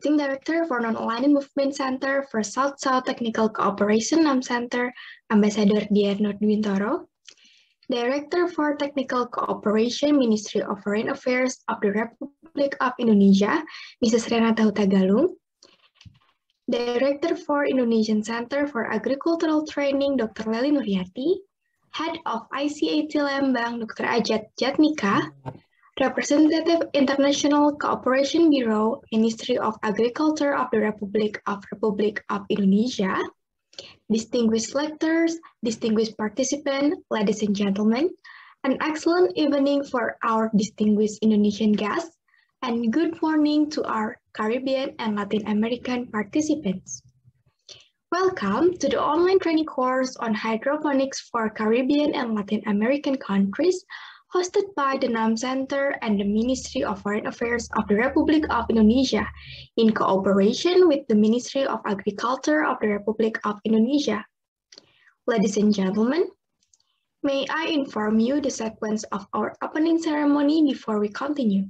Acting Director for Non-Aligned Movement Center for South-South Technical Cooperation NAM Center, Ambassador Dian Nurdwintoro. Director for Technical Cooperation, Ministry of Foreign Affairs of the Republic of Indonesia, Mrs. Renata Hutagalung. Director for Indonesian Center for Agricultural Training, Dr. Lely Nuryati. Head of ICAT Lembang, Dr. Ajat Jatnika. Representative International Cooperation Bureau, Ministry of Agriculture of the Republic of Indonesia. Distinguished lectors, distinguished participants, ladies and gentlemen, an excellent evening for our distinguished Indonesian guests, and good morning to our Caribbean and Latin American participants. Welcome to the online training course on hydroponics for Caribbean and Latin American countries, hosted by the NAM Center and the Ministry of Foreign Affairs of the Republic of Indonesia, in cooperation with the Ministry of Agriculture of the Republic of Indonesia. Ladies and gentlemen, may I inform you the sequence of our opening ceremony before we continue.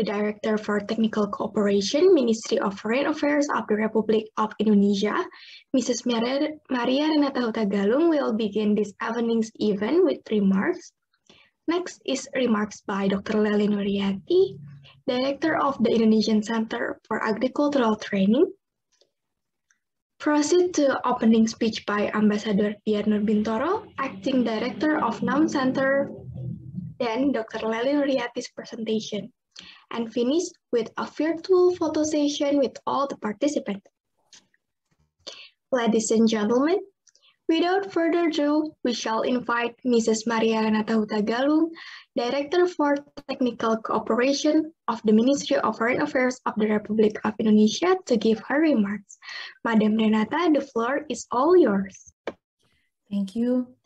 The Director for Technical Cooperation, Ministry of Foreign Affairs of the Republic of Indonesia, Mrs. Maria Renata Hutagalung, will begin this evening's event with remarks. Next is remarks by Dr. Lely Nuryati, Director of the Indonesian Center for Agricultural Training. Proceed to opening speech by Ambassador Dian Nurdwintoro, Acting Director of NAM Center, then Dr. Lely Nuryati's presentation, and finish with a virtual photo session with all the participants. Ladies and gentlemen, without further ado, we shall invite Mrs. Maria Renata Hutagalung, Director for Technical Cooperation of the Ministry of Foreign Affairs of the Republic of Indonesia, to give her remarks. Madam Renata, the floor is all yours. Thank you.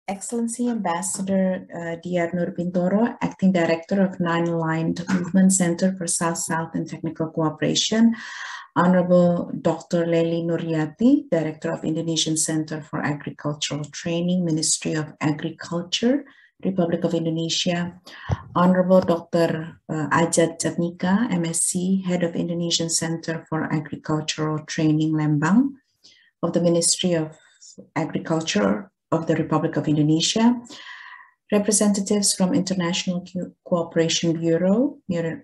Excellency Ambassador Dian Nurdwintoro, Acting Director of Non-Aligned Movement Center for South-South and Technical Cooperation, Honorable Dr. Lely Nuryati, Director of Indonesian Center for Agricultural Training, Ministry of Agriculture, Republic of Indonesia, Honorable Dr. Ajat Jatnika, MSc, Head of Indonesian Center for Agricultural Training, Lembang, of the Ministry of Agriculture of the Republic of Indonesia, representatives from International Cooperation Bureau,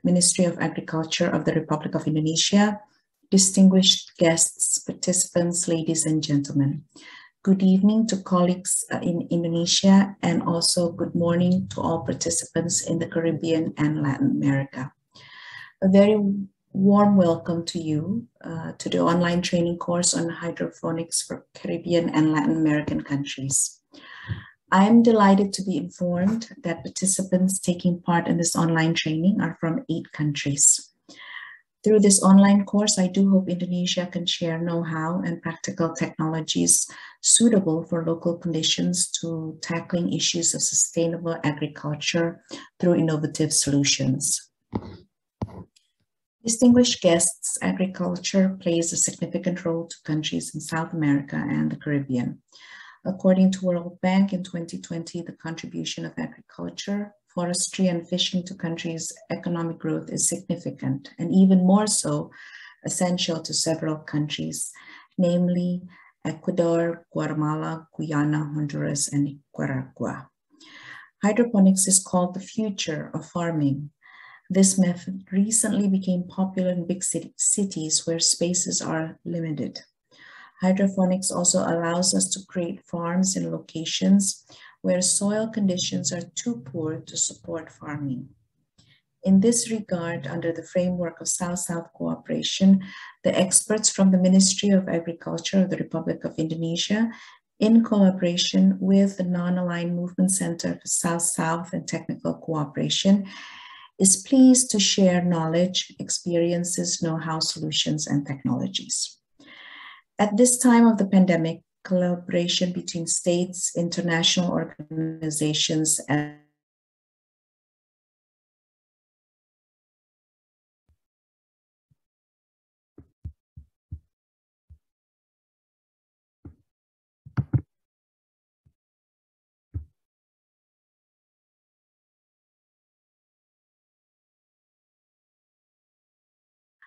Ministry of Agriculture of the Republic of Indonesia, distinguished guests, participants, ladies and gentlemen. Good evening to colleagues in Indonesia, and also good morning to all participants in the Caribbean and Latin America. A very warm welcome to you to the online training course on hydroponics for Caribbean and Latin American countries. I am delighted to be informed that participants taking part in this online training are from 8 countries. Through this online course, I do hope Indonesia can share know-how and practical technologies suitable for local conditions to tackling issues of sustainable agriculture through innovative solutions. Distinguished guests, agriculture plays a significant role to countries in South America and the Caribbean. According to World Bank, in 2020, the contribution of agriculture, forestry, and fishing to countries' economic growth is significant, and even more so, essential to several countries, namely Ecuador, Guatemala, Guyana, Honduras, and Nicaragua. Hydroponics is called the future of farming. This method recently became popular in big cities where spaces are limited. Hydroponics also allows us to create farms in locations where soil conditions are too poor to support farming. In this regard, under the framework of South-South cooperation, the experts from the Ministry of Agriculture of the Republic of Indonesia, in cooperation with the Non-Aligned Movement Center for South-South and Technical Cooperation, is pleased to share knowledge, experiences, know-how, solutions, and technologies. At this time of the pandemic, collaboration between states, international organizations, and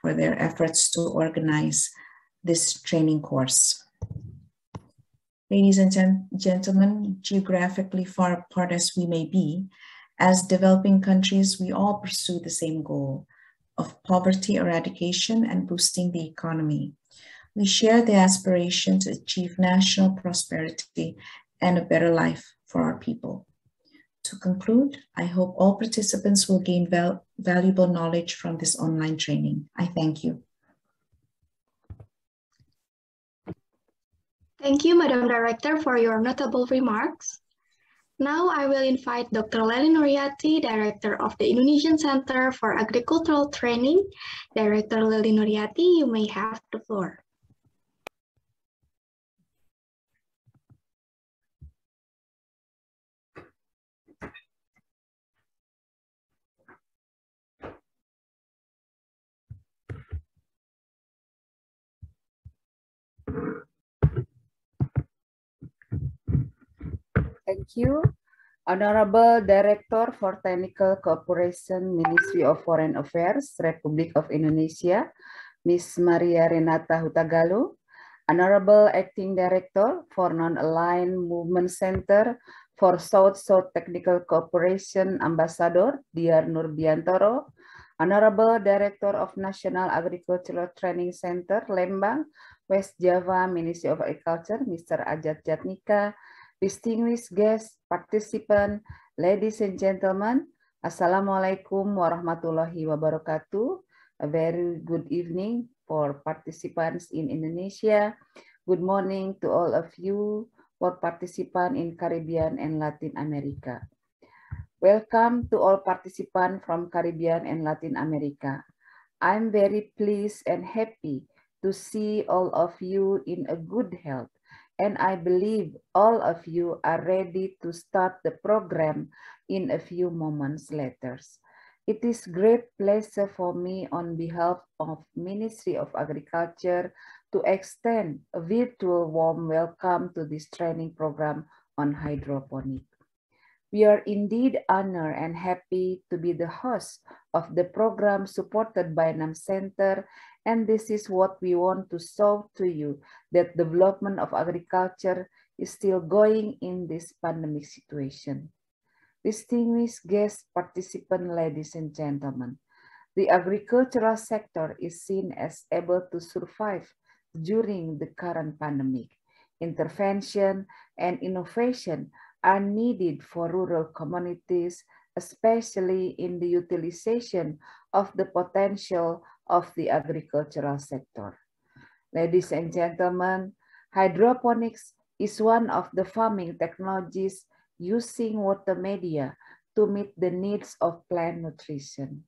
for their efforts to organize this training course. Ladies and gentlemen, geographically far apart as we may be, as developing countries, we all pursue the same goal of poverty eradication and boosting the economy. We share the aspiration to achieve national prosperity and a better life for our people. To conclude, I hope all participants will gain valuable knowledge from this online training. I thank you. Thank you, Madam Director, for your notable remarks. Now I will invite Dr. Lely Nuryati, Director of the Indonesian Center for Agricultural Training. Director Lely Nuryati, you may have the floor. Thank you. Honorable Director for Technical Cooperation, Ministry of Foreign Affairs, Republic of Indonesia, Ms. Maria Renata Hutagalung. Honorable Acting Director for Non-Aligned Movement Center for South-South Technical Cooperation, Ambassador Diar Nurbiantoro. Honorable Director of National Agricultural Training Center, Lembang, West Java, Ministry of Agriculture, Mr. Ajat Jatnika. Distinguished guests, participants, ladies and gentlemen, Assalamualaikum warahmatullahi wabarakatuh. A very good evening for participants in Indonesia. Good morning to all of you for participants in Caribbean and Latin America. Welcome to all participants from Caribbean and Latin America. I'm very pleased and happy to see all of you in a good health. And I believe all of you are ready to start the program in a few moments later. It is great pleasure for me on behalf of Ministry of Agriculture to extend a virtual warm welcome to this training program on hydroponic. We are indeed honored and happy to be the host of the program supported by NAM Center, and this is what we want to show to you, that development of agriculture is still going in this pandemic situation. Distinguished guest participants, ladies and gentlemen, the agricultural sector is seen as able to survive during the current pandemic. Intervention and innovation are needed for rural communities, especially in the utilization of the potential of the agricultural sector. Ladies and gentlemen, hydroponics is one of the farming technologies using water media to meet the needs of plant nutrition.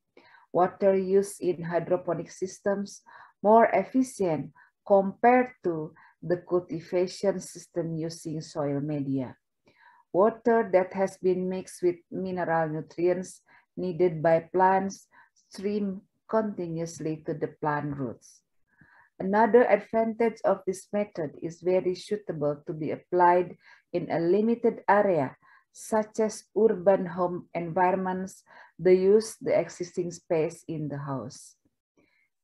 Water use in hydroponic systems more efficient compared to the cultivation system using soil media. Water that has been mixed with mineral nutrients needed by plants stream continuously to the plant roots. Another advantage of this method is very suitable to be applied in a limited area, such as urban home environments that use the existing space in the house.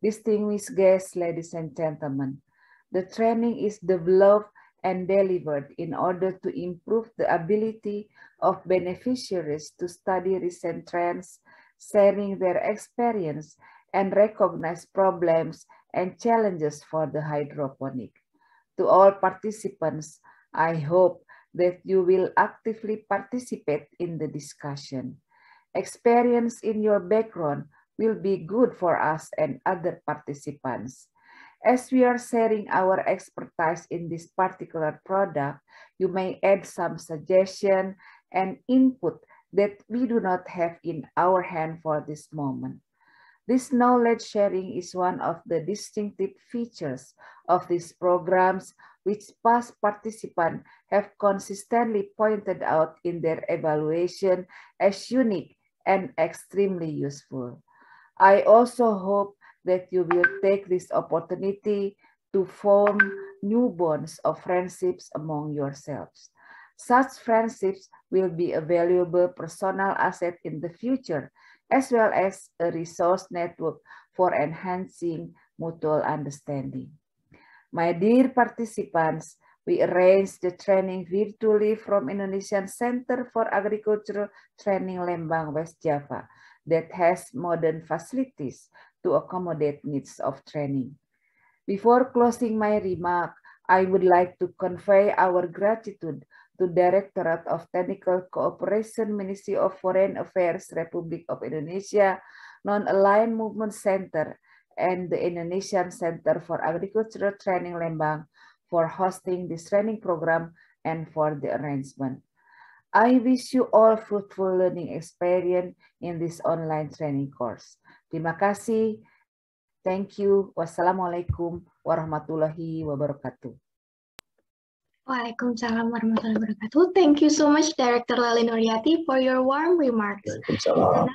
Distinguished guests, ladies and gentlemen, the training is developed and delivered in order to improve the ability of beneficiaries to study recent trends, sharing their experience, and recognize problems and challenges for the hydroponic. To all participants, I hope that you will actively participate in the discussion. Experience in your background will be good for us and other participants. As we are sharing our expertise in this particular product, you may add some suggestion and input that we do not have in our hand for this moment. This knowledge sharing is one of the distinctive features of these programs, which past participants have consistently pointed out in their evaluation as unique and extremely useful. I also hope that you will take this opportunity to form new bonds of friendships among yourselves. Such friendships will be a valuable personal asset in the future, as well as a resource network for enhancing mutual understanding. My dear participants, we arranged the training virtually from Indonesian Center for Agricultural Training Lembang, West Java, that has modern facilities to accommodate needs of training. Before closing my remark, I would like to convey our gratitude to Directorate of Technical Cooperation, Ministry of Foreign Affairs, Republic of Indonesia, Non-Aligned Movement Center, and the Indonesian Center for Agricultural Training Lembang for hosting this training program and for the arrangement. I wish you all fruitful learning experience in this online training course. Terima kasih. Thank you. Wassalamualaikum warahmatullahi wabarakatuh. Waalaikumsalam warahmatullahi wabarakatuh. Thank you so much, Director Lely Nuryati, for your warm remarks. Waalaikumsalam.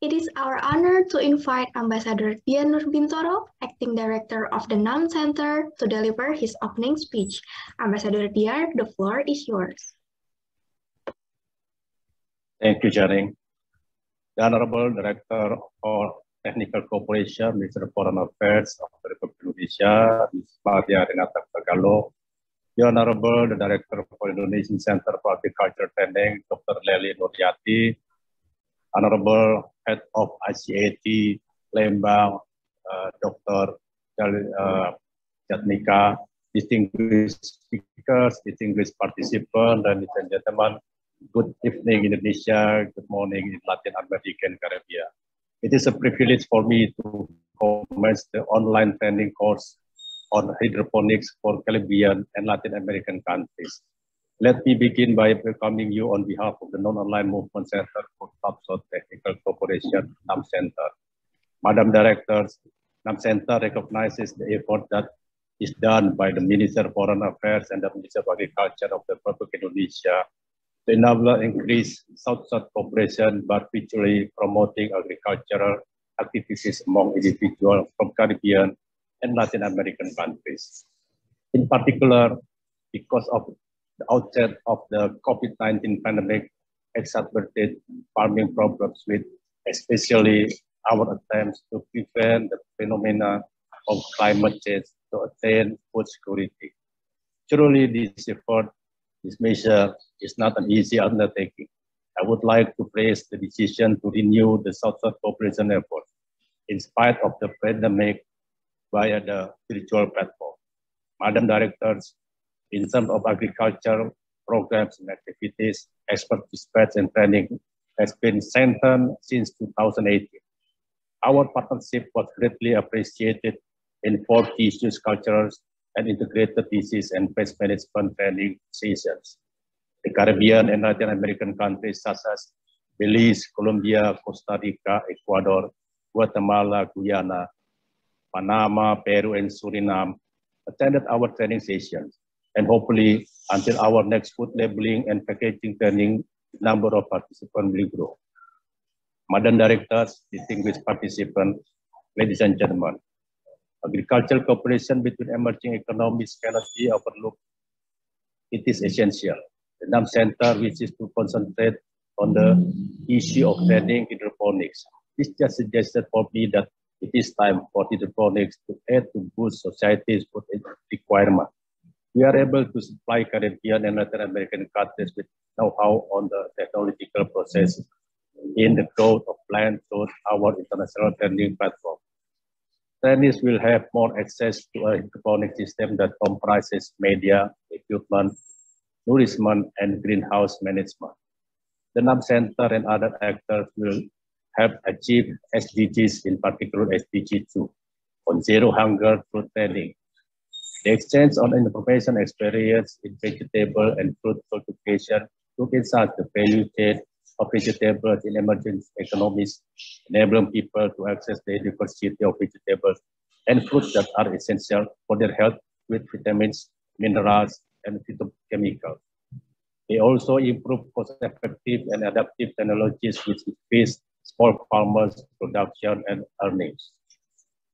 It is our honor to invite Ambassador Dian Nurbintoro, Acting Director of the NAM Center, to deliver his opening speech. Ambassador Dian, the floor is yours. Thank you, Jaring. The Honorable Director for Technical Cooperation, Minister of Foreign Affairs of the Republic of Indonesia, Ms. Maria Renata Hutagalo, the Honorable Director for Indonesian Center for Agriculture Training, Dr. Lely Nuryati, Honorable Head of ICAT Lembang, Dr. Jatnika, distinguished speakers, distinguished participants, ladies and gentlemen, good evening Indonesia, good morning in Latin America and Caribbean. It is a privilege for me to commence the online training course on hydroponics for Caribbean and Latin American countries. Let me begin by welcoming you on behalf of the Non-Aligned Movement Center for South-South Technical Cooperation, NAM Center. Madam Directors, NAM Center recognizes the effort that is done by the Minister of Foreign Affairs and the Minister of Agriculture of the Republic of Indonesia to enable increased South-South cooperation, but virtually promoting agricultural activities among individuals from Caribbean and Latin American countries. In particular, because of the outset of the COVID-19 pandemic exacerbated farming problems with especially our attempts to prevent the phenomena of climate change to attain food security. Truly, this effort, this measure is not an easy undertaking. I would like to praise the decision to renew the South-South cooperation effort in spite of the pandemic via the virtual platform. Madam Directors, in terms of agriculture programs and activities, expert dispatch and training has been strengthened since 2018. Our partnership was greatly appreciated in 4 key issues, cultures, and integrated disease and pest management training sessions. The Caribbean and Latin American countries such as Belize, Colombia, Costa Rica, Ecuador, Guatemala, Guyana, Panama, Peru, and Suriname attended our training sessions. And hopefully, until our next food labeling and packaging training, the number of participants will grow. Madam Directors, distinguished participants, ladies and gentlemen, agricultural cooperation between emerging economies cannot be overlooked. It is essential. The NAM Center wishes to concentrate on the issue of training hydroponics. This just suggested for me that it is time for hydroponics to add to boost society's food requirement. We are able to supply Caribbean and Latin American countries with know-how on the technological process in the growth of plants through our international training platform. Trainees will have more access to a hydroponic system that comprises media, equipment, nourishment, and greenhouse management. The NAM Center and other actors will help achieve SDGs, in particular SDG 2, on zero hunger through training. The exchange on information experience in vegetable and fruit cultivation to enhance the value chain of vegetables in emerging economies, enabling people to access the diversity of vegetables and fruits that are essential for their health with vitamins, minerals, and phytochemicals. They also improve cost-effective and adaptive technologies which increase small farmers' production and earnings.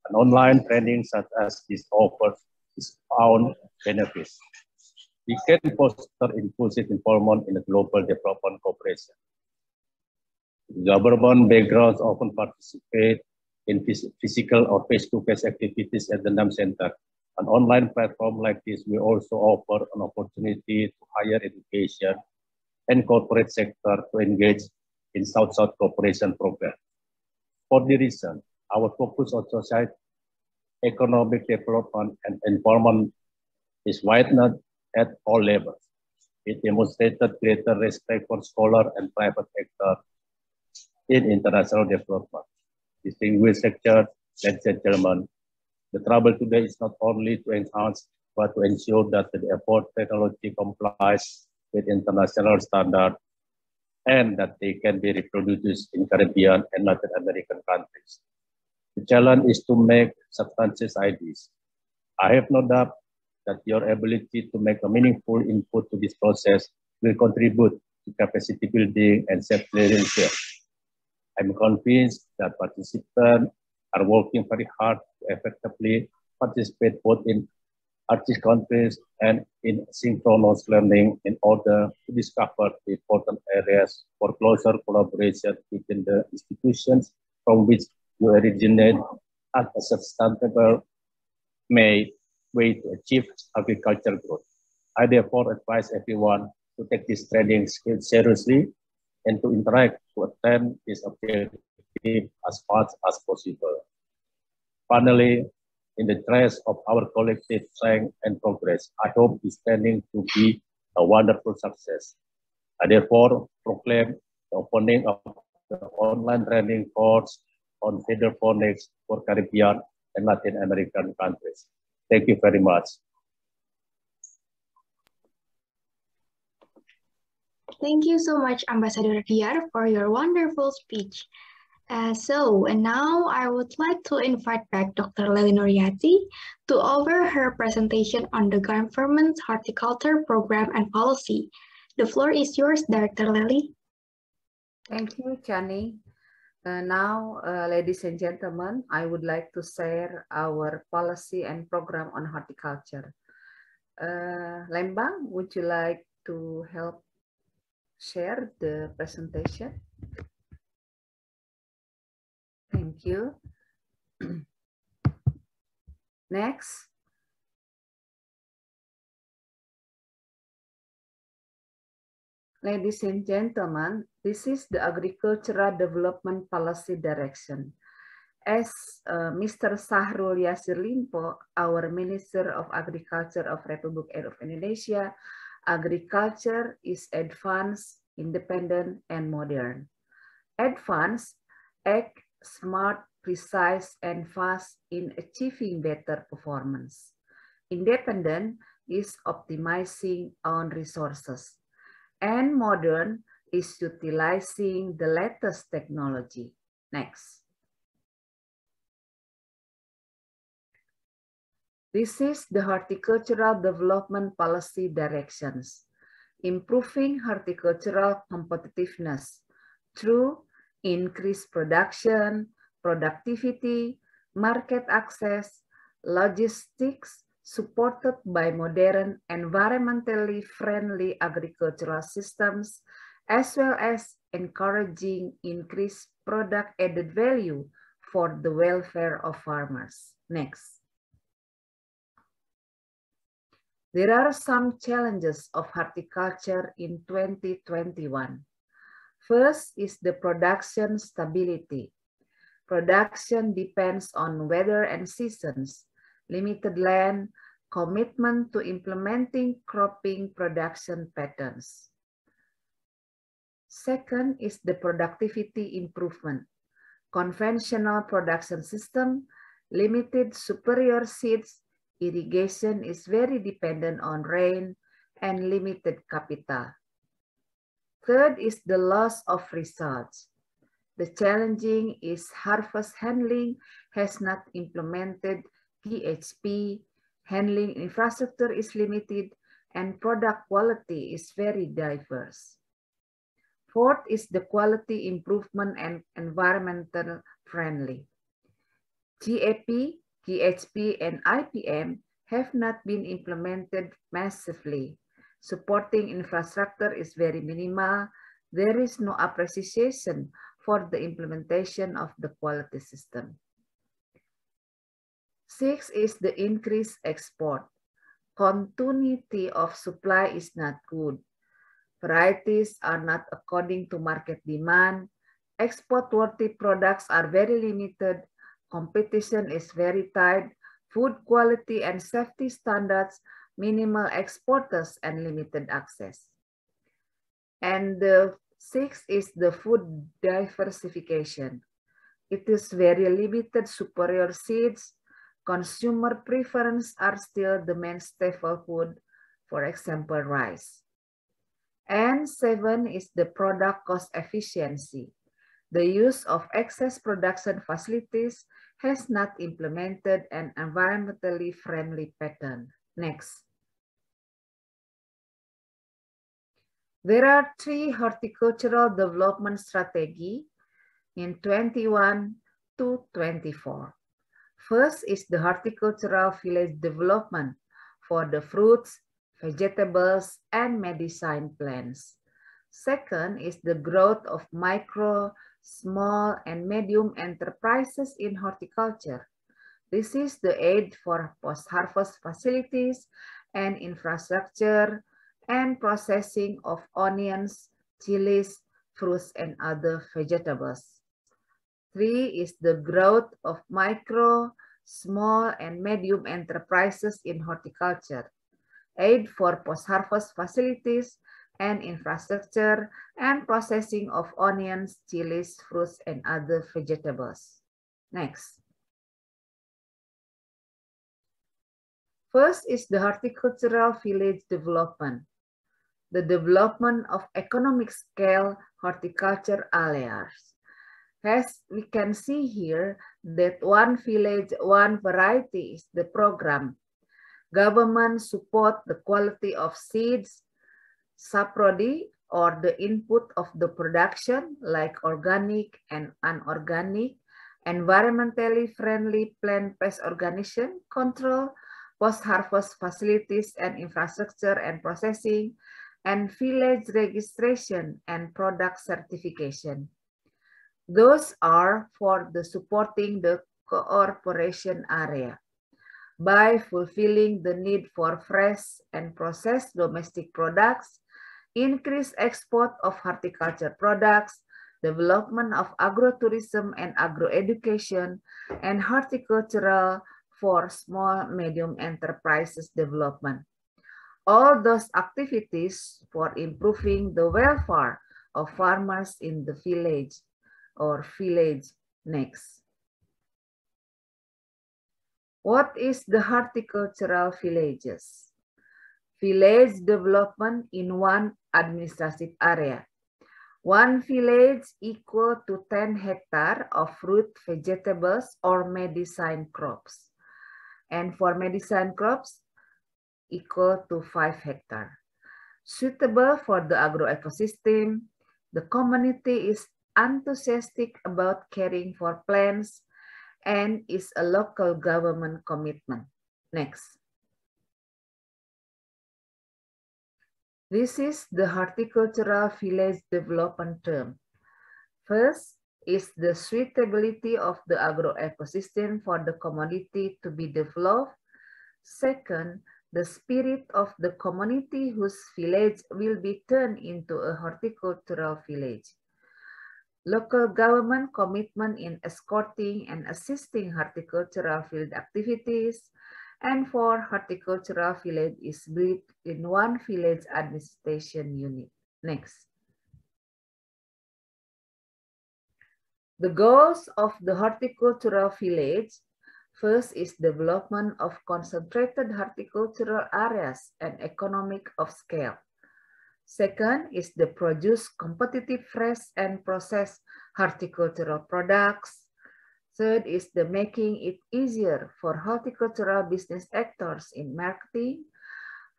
An online training such as this offers its own benefits. We can foster inclusive involvement in the global development cooperation. Government backgrounds often participate in physical or face-to-face activities at the NAM Center. An online platform like this will also offer an opportunity to higher education and corporate sector to engage in South-South cooperation program. For the reason, our focus on society, economic development, and environment is widened at all levels. It demonstrated greater respect for scholars and private sector in international development. Distinguished lecturers, ladies and gentlemen, the trouble today is not only to enhance, but to ensure that the effort technology complies with international standards and that they can be reproduced in Caribbean and Latin American countries. The challenge is to make substantious ideas. I have no doubt that your ability to make a meaningful input to this process will contribute to capacity building and safety leadership. I'm convinced that participants are working very hard to effectively participate both in artist countries and in synchronous learning in order to discover the important areas for closer collaboration between the institutions from which you originate at a sustainable way to achieve agricultural growth. I therefore advise everyone to take this training skill seriously and to interact to attain this objective as fast as possible. Finally, in the interest of our collective strength and progress, I hope this training to be a wonderful success. I therefore proclaim the opening of the online training course on hydroponics for Caribbean and Latin American countries. Thank you very much. Thank you so much, Ambassador Diar, for your wonderful speech. And now I would like to invite back Dr. Lely Nuriati to offer her presentation on the government's horticulture program and policy. The floor is yours, Director Lely. Thank you, Chani. Now, ladies and gentlemen, I would like to share our policy and program on horticulture. Lembang, would you like to help share the presentation? Thank you. Next. Ladies and gentlemen, this is the Agricultural Development Policy Direction. As Mr. Sahrul Yasir Limpo, our Minister of Agriculture of Republic of Indonesia, agriculture is advanced, independent, and modern. Advanced, act smart, precise, and fast in achieving better performance. Independent is optimizing own resources. And modern is utilizing the latest technology. Next. This is the Horticultural Development Policy Directions. Improving horticultural competitiveness through increased production, productivity, market access, logistics, supported by modern, environmentally friendly agricultural systems, as well as encouraging increased product added value for the welfare of farmers. Next. There are some challenges of horticulture in 2021. First is the production stability. Production depends on weather and seasons, limited land, commitment to implementing cropping production patterns. Second is the productivity improvement. Conventional production system, limited superior seeds, irrigation is very dependent on rain and limited capital. Third is the loss of results. The challenging is harvest handling has not implemented GHP, handling infrastructure is limited, and product quality is very diverse. Fourth is the quality improvement and environmental friendly. GAP, GHP, and IPM have not been implemented massively. Supporting infrastructure is very minimal. There is no appreciation for the implementation of the quality system. 6 is the increased export. Continuity of supply is not good. Varieties are not according to market demand. Export-worthy products are very limited. Competition is very tight. Food quality and safety standards, minimal exporters, and limited access. And the 6 is the food diversification. It is very limited superior seeds. Consumer preference are still the main staple food, for example, rice. And 7 is the product cost efficiency. The use of excess production facilities has not implemented an environmentally friendly pattern. Next. There are 3 horticultural development strategies in 21 to 24. First is the horticultural village development for the fruits, vegetables, and medicine plants. Second is the growth of micro, small, and medium enterprises in horticulture. This is the aid for post-harvest facilities and infrastructure and processing of onions, chilies, fruits, and other vegetables. 3 is the growth of micro, small, and medium enterprises in horticulture, aid for post-harvest facilities and infrastructure, and processing of onions, chilies, fruits, and other vegetables. Next. First is the horticultural village development, the development of economic scale horticulture areas. As we can see here, that one village, one variety is the program. Government support the quality of seeds, subsidy, or the input of the production like organic and unorganic, environmentally friendly plant-based organization, control, post-harvest facilities and infrastructure and processing, and village registration and product certification. Those are for the supporting the cooperation area. By fulfilling the need for fresh and processed domestic products, increased export of horticulture products, development of agrotourism and agroeducation, and horticultural for small medium enterprises development. All those activities for improving the welfare of farmers in the village or village. Next. What is the horticultural villages? Village development in one administrative area. One village equal to 10 hectares of fruit, vegetables, or medicine crops. And for medicine crops, equal to 5 hectares. Suitable for the agroecosystem, the community is enthusiastic about caring for plants and is a local government commitment. Next. This is the horticultural village development term. First is the suitability of the agroecosystem for the commodity to be developed. Second, the spirit of the community whose village will be turned into a horticultural village. Local government commitment in escorting and assisting horticultural field activities, and for horticultural village is built in one village administration unit. Next. The goals of the horticultural village, first is development of concentrated horticultural areas and economic of scale. Second is the produce competitive fresh and processed horticultural products. Third is the making it easier for horticultural business actors in marketing.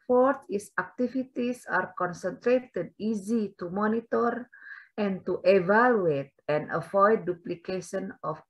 Fourth is activities are concentrated, easy to monitor and to evaluate and avoid duplication of